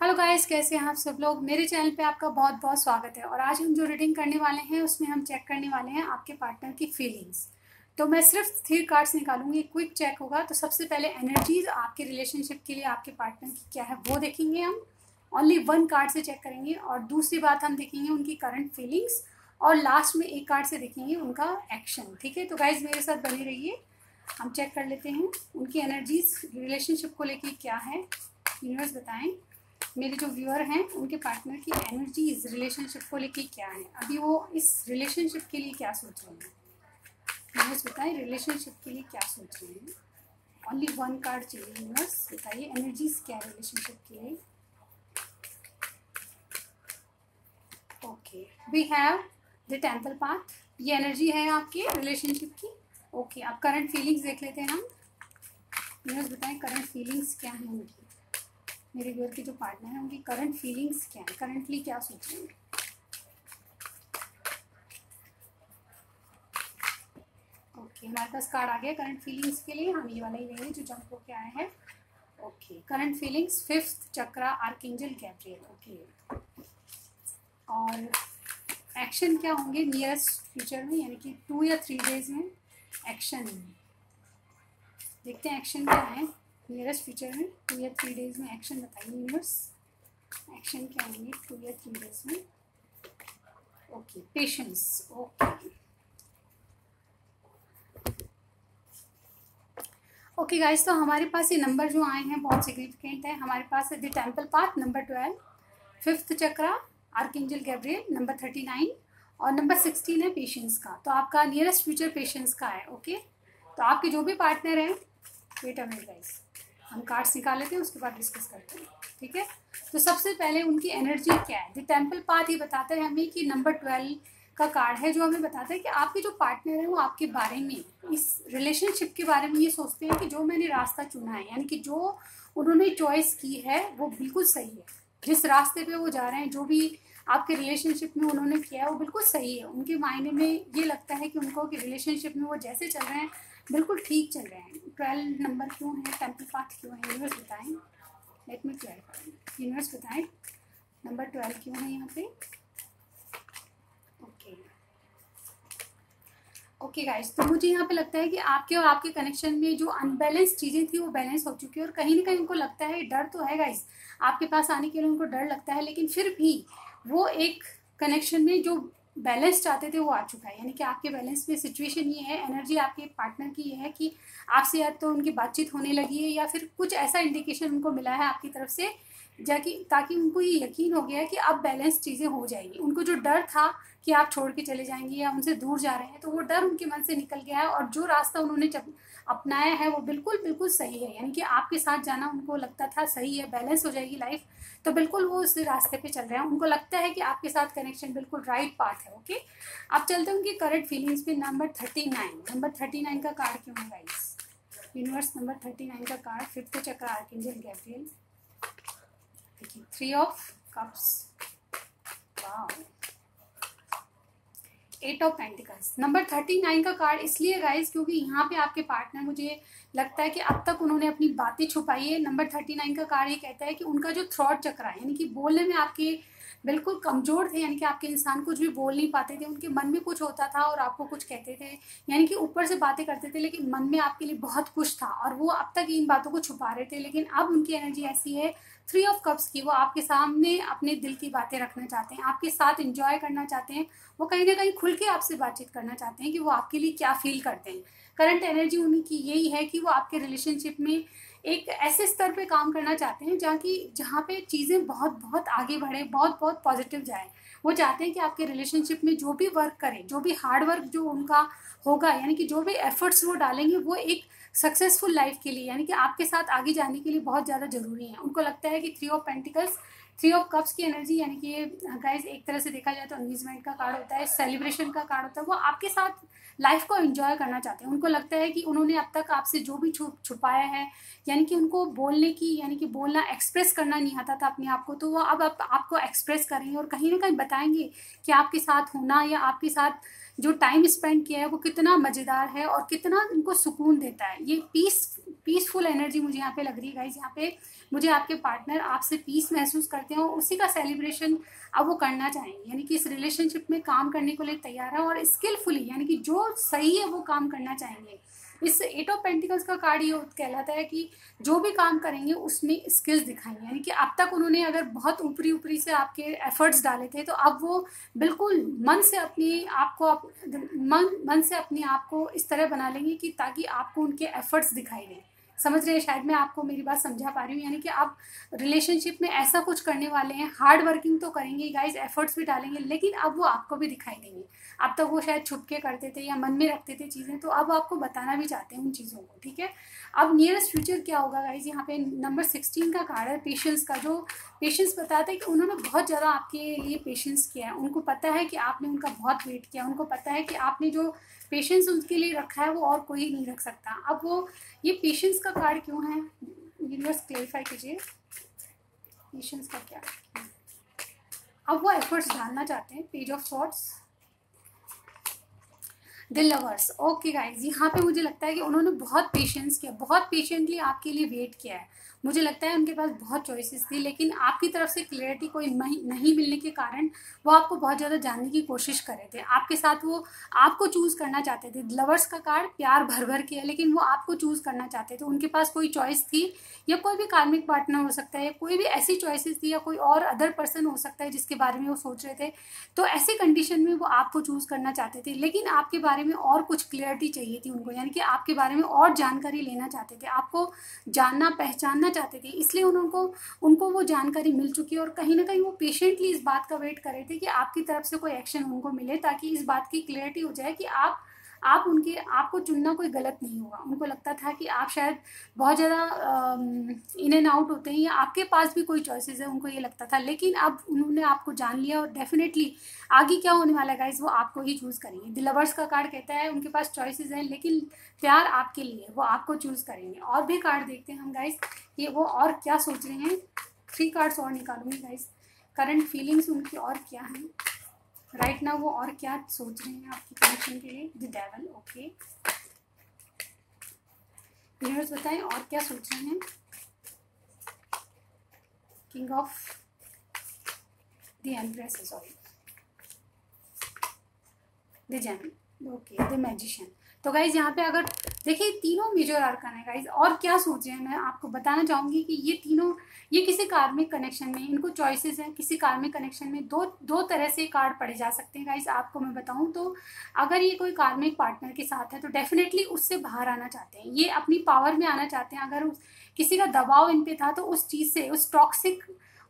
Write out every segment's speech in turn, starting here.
Hello guys, कैसे हैं आप सब लोग। मेरे चैनल पे आपका बहुत बहुत स्वागत है। और आज हम जो रीडिंग करने वाले हैं उसमें हम चेक करने वाले हैं आपके पार्टनर की फीलिंग्स। तो मैं सिर्फ 3 कार्ड्स निकालूंगी, क्विक चेक होगा। तो सबसे पहले एनर्जीज आपके रिलेशनशिप के लिए आपके पार्टनर की क्या है वो देखेंगे हम। ओनली 1 कार्ड से चेक करेंगे। और दूसरी बात हम देखेंगे उनकी करंट फीलिंग्स। और लास्ट में 1 कार्ड से देखेंगे उनका एक्शन। ठीक है, तो गाइज मेरे साथ बने रहिए। हम चेक कर लेते हैं उनकी एनर्जीज रिलेशनशिप को लेके क्या है। यूनिवर्स बताएं मेरे जो व्यूअर हैं उनके पार्टनर की एनर्जीज रिलेशनशिप को लेके क्या है। अभी वो इस रिलेशनशिप के लिए क्या सोच रहे हैं। यूनिवर्स बताएं रिलेशनशिप के लिए क्या सोच रहे हैं। ओनली 1 कार्ड चाहिए। यूनिवर्स बताइए एनर्जीज क्या है रिलेशनशिप के लिए। Okay, we have the temple path. ये एनर्जी है आपके रिलेशनशिप की। ओके, अब करंट फीलिंग्स देख लेते हैं हम। यूनिवर्स बताएं करंट फीलिंग्स क्या है उनकी। मेरे व्यूअर के जो पार्टनर हैं उनकी करंट फीलिंग्स क्या है, करंटली क्या सोच रहे हैं। ओके, हमारे पास कार्ड आ गया करंट फीलिंग्स के लिए। हम ये वाला ही लेंगे जो जंप होके आया है। ओके, करंट फीलिंग्स 5th चक्रा आर्कएंजल गैब्रियल। ओके, और एक्शन क्या होंगे नियरेस्ट फ्यूचर में, यानी कि 2 या 3 डेज में एक्शन। देखते हैं एक्शन क्या है नियरेस्ट फ्यूचर में। 2 या 3 डेज में एक्शन बताइए यूनिवर्स। एक्शन क्या होंगे 2 या 3 डेज में। Okay, patience. ओके गाइस, तो हमारे पास ये नंबर जो आए हैं बहुत सिग्निफिकेंट है। हमारे पास है the temple path number 12, 5th chakra archangel Gabriel number 39 और नंबर 16 है पेशेंस का। तो आपका नियरेस्ट फ्यूचर पेशेंस का है। ओके, तो आपके जो भी पार्टनर हैं, वेट अ मिनट गाइस, हम कार्ड्स निकाल लेते हैं उसके बाद डिस्कस करते हैं। ठीक है, तो सबसे पहले उनकी एनर्जी क्या है। द टेम्पल पाथ ये बताता है हमें कि नंबर 12 का कार्ड है जो हमें बताता है कि आपके जो पार्टनर है वो आपके बारे में, इस रिलेशनशिप के बारे में ये सोचते हैं कि जो मैंने रास्ता चुना है, यानी कि जो उन्होंने चॉइस की है वो बिल्कुल सही है। जिस रास्ते पे वो जा रहे हैं, जो भी आपके रिलेशनशिप में उन्होंने किया है वो बिल्कुल सही है। उनके मायने में ये लगता है कि उनको कि रिलेशनशिप में वो जैसे चल रहे हैं बिल्कुल ठीक चल रहे हैं। 12 नंबर क्यों है, टेम्पल पाथ क्यों है, यूनिवर्स बताएं। लेट मी क्लैरिफाई, यूनिवर्स बताएं नंबर 12 क्यों है यहाँ पे। ओके ओके गाइस, तो मुझे यहाँ पे लगता है कि आपके और आपके कनेक्शन में जो अनबैलेंस चीज़ें थी वो बैलेंस हो चुकी है। और कहीं ना कहीं उनको लगता है, डर तो है गाइस, आपके पास आने के लिए उनको डर लगता है, लेकिन फिर भी वो एक कनेक्शन में जो बैलेंस चाहते थे वो आ चुका है। यानी कि आपके बैलेंस में सिचुएशन ये है, एनर्जी आपके पार्टनर की ये है कि आपसे या तो उनकी बातचीत होने लगी है या फिर कुछ ऐसा इंडिकेशन उनको मिला है आपकी तरफ से, जाकि ताकि उनको ये यकीन हो गया है कि अब बैलेंस चीज़ें हो जाएंगी। उनको जो डर था कि आप छोड़ के चले जाएंगे या उनसे दूर जा रहे हैं, तो वो डर उनके मन से निकल गया है। और जो रास्ता उन्होंने जब अपनाया है वो बिल्कुल बिल्कुल सही है। यानी कि आपके साथ जाना उनको लगता था सही है, बैलेंस हो जाएगी लाइफ, तो बिल्कुल वो उस रास्ते पे चल रहे हैं। उनको लगता है कि आपके साथ कनेक्शन बिल्कुल राइट पाथ है। ओके, अब चलते हैं उनकी करंट फीलिंग्स पे। नंबर 39 का कार्ड क्यों है गाइस। यूनिवर्स नंबर 39 का कार्ड 5th चक्र आर्कएंजल गैब्रियल। देखिए 3 of cups, wow, 8 of pentacles. Number 39 का कार्ड इसलिए गाइस क्योंकि यहाँ पे आपके पार्टनर, मुझे लगता है कि अब तक उन्होंने अपनी बातें छुपाई है। नंबर 39 का कार्ड ये कहता है कि उनका जो थ्रॉट चक्र है, यानी कि बोलने में आपके बिल्कुल कमजोर थे, यानी कि आपके इंसान कुछ भी बोल नहीं पाते थे। उनके मन में कुछ होता था और आपको कुछ कहते थे, यानी कि ऊपर से बातें करते थे लेकिन मन में आपके लिए बहुत कुछ था और वो अब तक इन बातों को छुपा रहे थे। लेकिन अब उनकी एनर्जी ऐसी है 3 ऑफ कप्स की, वो आपके सामने अपने दिल की बातें रखना चाहते हैं, आपके साथ एंजॉय करना चाहते हैं। वो कहीं ना कहीं खुल के आपसे बातचीत करना चाहते हैं कि वो आपके लिए क्या फील करते हैं। करंट एनर्जी उनकी यही है कि वो आपके रिलेशनशिप में एक ऐसे स्तर पे काम करना चाहते हैं जहाँ पे चीज़ें बहुत बहुत आगे बढ़े, बहुत बहुत पॉजिटिव जाए। वो चाहते हैं कि आपके रिलेशनशिप में जो भी वर्क करें, जो भी हार्ड वर्क जो उनका होगा, यानी कि जो भी एफर्ट्स वो डालेंगे वो एक सक्सेसफुल लाइफ के लिए, यानी कि आपके साथ आगे जाने के लिए बहुत ज़्यादा ज़रूरी है। उनको लगता है कि 3 of pentacles three of cups की एनर्जी यानी कि ये गाइज एक तरह से देखा जाए तो एंगेजमेंट का कार्ड होता है, सेलिब्रेशन का कार्ड होता है। वो आपके साथ लाइफ को एंजॉय करना चाहते हैं। उनको लगता है कि उन्होंने अब तक आपसे जो भी छुपाया है, यानी कि उनको बोलने की, यानी कि बोलना, एक्सप्रेस करना नहीं आता था अपने आप को, तो वो अब आपको एक्सप्रेस करेंगे और कहीं ना कहीं बताएंगे कि आपके साथ होना या आपके साथ जो टाइम स्पेंड किया है वो कितना मज़ेदार है और कितना उनको सुकून देता है। ये पीसफुल एनर्जी मुझे यहाँ पे लग रही है गाइज। यहाँ पे मुझे आपके पार्टनर आपसे पीस महसूस करते हैं और उसी का सेलिब्रेशन अब वो करना चाहेंगे, यानी कि इस रिलेशनशिप में काम करने को लिए तैयार है और स्किलफुली, यानी कि जो सही है वो काम करना चाहेंगे। इस एट ऑफ पेंटिकल्स का कार्ड ये कहलाता है कि जो भी काम करेंगे उसमें स्किल्स दिखाएंगे, यानी कि अब तक उन्होंने अगर बहुत ऊपरी ऊपरी से आपके एफर्ट्स डाले थे तो अब वो बिल्कुल मन से अपने आप को इस तरह बना लेंगे कि ताकि आपको उनके एफर्ट्स दिखाई दें। समझ रहे हैं शायद मैं आपको मेरी बात समझा पा रही हूँ, यानी कि आप रिलेशनशिप में ऐसा कुछ करने वाले हैं, हार्ड वर्किंग तो करेंगे गाइज, एफर्ट्स भी डालेंगे, लेकिन अब वो आपको भी दिखाई देंगे। अब तक वो शायद छुप के करते थे या मन में रखते थे चीज़ें, तो अब आपको बताना भी चाहते हैं उन चीज़ों को, ठीक है। अब नियरेस्ट फ्यूचर क्या होगा गाइज, यहाँ पे नंबर 16 का कार्ड है पेशेंस का, जो पेशेंस बताता है कि उन्होंने बहुत ज़्यादा आपके लिए पेशेंस किया है। उनको पता है कि आपने उनका बहुत वेट किया, उनको पता है कि आपने जो पेशेंस उनके लिए रखा है वो और कोई नहीं रख सकता। अब वो ये पेशेंस का कार्ड क्यों है, यूनिवर्स क्लेरिफाई कीजिए, पेशेंस का क्या। अब वो एफर्ट्स डालना चाहते हैं, page of swords, the lovers. Okay guys, यहाँ पे मुझे लगता है कि उन्होंने बहुत पेशेंस किया, बहुत पेशेंटली आपके लिए वेट किया है। मुझे लगता है उनके पास बहुत चॉइसेस थी, लेकिन आपकी तरफ से क्लियरिटी कोई नहीं मिलने के कारण वो आपको बहुत ज़्यादा जानने की कोशिश कर रहे थे। आपके साथ वो आपको चूज़ करना चाहते थे। लवर्स का कार्ड प्यार भर भर के है, लेकिन वो आपको चूज़ करना चाहते थे। उनके पास कोई चॉइस थी, या कोई भी कार्मिक पार्टनर हो सकता है, कोई भी ऐसी चॉइसेस थी, या कोई और अदर पर्सन हो सकता है जिसके बारे में वो सोच रहे थे। तो ऐसी कंडीशन में वो आपको चूज़ करना चाहते थे, लेकिन आपके बारे में और कुछ क्लियरिटी चाहिए थी उनको, यानी कि आपके बारे में और जानकारी लेना चाहते थे, आपको जानना पहचानना चाहते थे। इसलिए उनको वो जानकारी मिल चुकी है और कहीं ना कहीं वो पेशेंटली इस बात का वेट कर रहे थे कि आपकी तरफ से कोई एक्शन उनको मिले, ताकि इस बात की क्लियरिटी हो जाए कि आपको चुनना कोई गलत नहीं होगा। उनको लगता था कि आप शायद बहुत ज़्यादा इन एंड आउट होते हैं, या आपके पास भी कोई चॉइसेस है, उनको ये लगता था। लेकिन अब उन्होंने आपको जान लिया और डेफिनेटली आगे क्या होने वाला है गाइज, वो आपको ही चूज़ करेंगे। द लवर्स का कार्ड कहता है उनके पास चॉइसेस हैं, लेकिन प्यार आपके लिए, वो आपको चूज़ करेंगे। और भी कार्ड देखते हैं हम गाइज, ये वो और क्या सोच रहे हैं। 3 कार्ड्स और निकालूंगी गाइज, करंट फीलिंग्स उनकी और क्या हैं राइट नाउ, वो और क्या सोच रहे हैं आपकी कनेक्शन के लिए। द डेविल, ओके, यूनिवर्स बताएं और क्या सोच रहे हैं। King of the empress, sorry, the gem, okay, the magician. तो गाइज यहाँ पे अगर देखिए तीनों मेजर आर्कन है गाइज, और क्या सोच रहे हैं मैं आपको बताना चाहूँगी कि ये तीनों, ये किसी कार्मिक कनेक्शन में इनको चॉइसेस हैं। किसी कार्मिक कनेक्शन में दो तरह से कार्ड पढ़े जा सकते हैं गाइज। आपको मैं बताऊँ तो अगर ये कोई कार्मिक पार्टनर के साथ है तो डेफिनेटली उससे बाहर आना चाहते हैं, ये अपनी पावर में आना चाहते हैं। अगर किसी का दबाव इन पे था तो उस चीज़ से,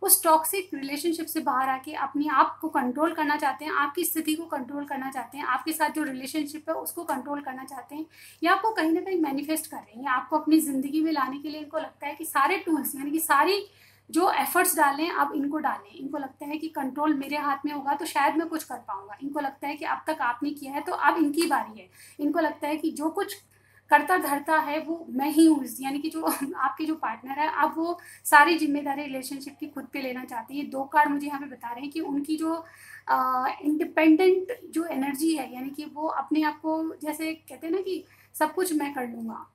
उस टॉक्सिक रिलेशनशिप से बाहर आके अपने आप को कंट्रोल करना चाहते हैं, आपकी स्थिति को कंट्रोल करना चाहते हैं, आपके साथ जो रिलेशनशिप है उसको कंट्रोल करना चाहते हैं, या आपको कहीं ना कहीं मैनिफेस्ट कर रहे हैं। आपको अपनी ज़िंदगी में लाने के लिए इनको लगता है कि सारे टूल्स, यानी कि सारी जो एफर्ट्स डालें अब इनको डालें। इनको लगता है कि कंट्रोल मेरे हाथ में होगा तो शायद मैं कुछ कर पाऊंगा। इनको लगता है कि अब तक आपने किया है तो अब इनकी बारी है। इनको लगता है कि जो कुछ करता धरता है वो मैं ही हूँ, यानी कि जो आपके जो पार्टनर है अब वो सारी जिम्मेदारी रिलेशनशिप की खुद पे लेना चाहते हैं। ये 2 कार्ड मुझे यहाँ पे बता रहे हैं कि उनकी जो इंडिपेंडेंट जो एनर्जी है, यानी कि वो अपने आप को, जैसे कहते हैं ना कि सब कुछ मैं कर लूँगा,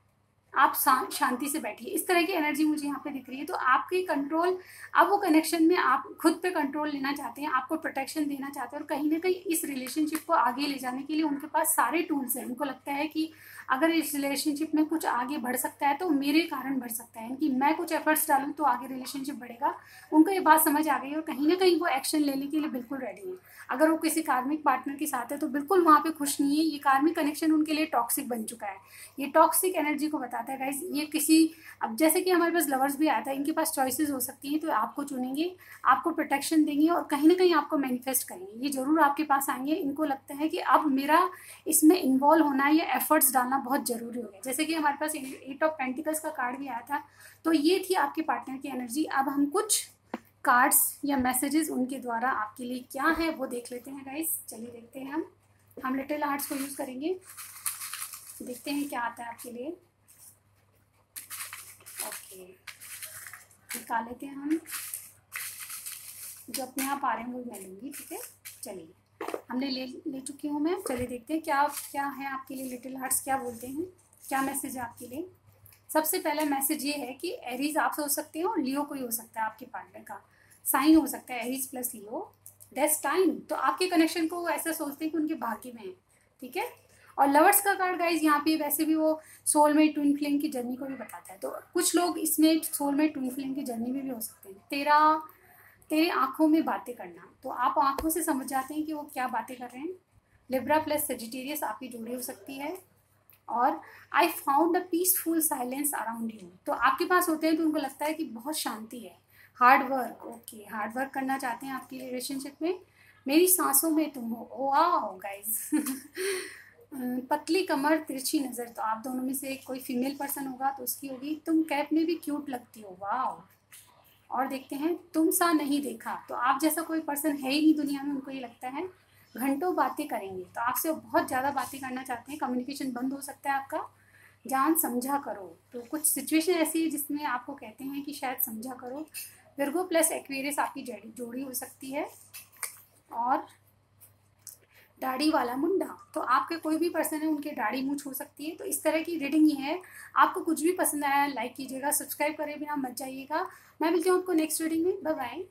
आप शांति से बैठिए, इस तरह की एनर्जी मुझे यहाँ पे दिख रही है। तो आपके कंट्रोल, अब वो कनेक्शन में आप खुद पे कंट्रोल लेना चाहते हैं, आपको प्रोटेक्शन देना चाहते हैं, और कहीं ना कहीं इस रिलेशनशिप को आगे ले जाने के लिए उनके पास सारे टूल्स हैं। उनको लगता है कि अगर इस रिलेशनशिप में कुछ आगे बढ़ सकता है तो मेरे कारण बढ़ सकता है, यानी कि मैं कुछ एफर्ट्स डालूँ तो आगे रिलेशनशिप बढ़ेगा। उनको ये बात समझ आ गई और कहीं ना कहीं वो एक्शन लेने के लिए बिल्कुल रेडी है। अगर वो किसी कार्मिक पार्टनर के साथ है तो बिल्कुल वहाँ पे खुश नहीं है। ये कार्मिक कनेक्शन उनके लिए टॉक्सिक बन चुका है। ये टॉक्सिक एनर्जी को बताता है गाइज। ये किसी, अब जैसे कि हमारे पास लवर्स भी आया था, इनके पास चॉइसेस हो सकती हैं, तो आपको चुनेंगे, आपको प्रोटेक्शन देंगे और कहीं ना कहीं आपको मैनिफेस्ट करेंगे। ये जरूर आपके पास आएंगे। इनको लगता है कि अब मेरा इसमें इन्वॉल्व होना या एफर्ट्स डालना बहुत ज़रूरी हो गया। जैसे कि हमारे पास 8 ऑफ पेंटिकल्स का कार्ड भी आया था, तो ये थी आपके पार्टनर की एनर्जी। अब हम कुछ कार्ड्स या मैसेजेस उनके द्वारा आपके लिए क्या है वो देख लेते हैं गाइस। चलिए देखते हैं हम लिटिल हार्ट्स को यूज़ करेंगे, देखते हैं क्या आता है आपके लिए। ओके, निकाल लेते हैं हम, जो अपने आप आ रहे हैं वो मैं लूँगी, ठीक है। चलिए हमने ले चुकी हूँ मैं। चलिए देखते हैं क्या क्या है आपके लिए लिटिल हार्ट्स, क्या बोलते हैं, क्या मैसेज है आपके लिए। सबसे पहला मैसेज ये है कि एरीज आप हो सकते हो और लियो कोई हो सकता है, आपके पार्टनर का साइन हो सकता है एरीज प्लस लियो, डेस्टाइन। तो आपके कनेक्शन को वो ऐसा सोचते हैं कि उनके भाग्य में है, ठीक है। और लवर्स का कार्ड गाइज यहाँ पे वैसे भी वो सोलमेट ट्विन फ्लेम की जर्नी को भी बताता है। तो कुछ लोग इसमें सोलमेट ट्विन फ्लेम की जर्नी में भी हो सकते हैं। तेरे आंखों में बातें करना, तो आप आंखों से समझ जाते हैं कि वो क्या बातें कर रहे हैं। लिब्रा प्लस सेजिटेरियस आपकी जोड़ी हो सकती है। और I found a peaceful silence around you, तो आपके पास होते हैं तो उनको लगता है कि बहुत शांति है। Hard work, okay, hard work करना चाहते हैं आपकी रिलेशनशिप में। मेरी सांसों में तुम हो, वाओ गाइस। पतली कमर तिरछी नज़र, तो आप दोनों में से कोई फीमेल पर्सन होगा तो उसकी होगी। तुम कैप में भी क्यूट लगती हो, वाओ। और देखते हैं तुम सा नहीं देखा, तो आप जैसा कोई पर्सन है ही नहीं दुनिया में, उनको ये लगता है। घंटों बातें करेंगे, तो आपसे बहुत ज़्यादा बातें करना चाहते हैं। कम्युनिकेशन बंद हो सकता है आपका। जान समझा करो, तो कुछ सिचुएशन ऐसी है जिसमें आपको कहते हैं कि शायद समझा करो। विर्गो प्लस एक्वेरियस आपकी जोड़ी हो सकती है। और दाढ़ी वाला मुंडा, तो आपके कोई भी पर्सन है उनके दाढ़ी मूंछ हो सकती है। तो इस तरह की रीडिंग ही है। आपको कुछ भी पसंद आया लाइक कीजिएगा, सब्सक्राइब करे बिना मत जाइएगा। मैं मिलती हूँ आपको नेक्स्ट रीडिंग में, बाय बाय।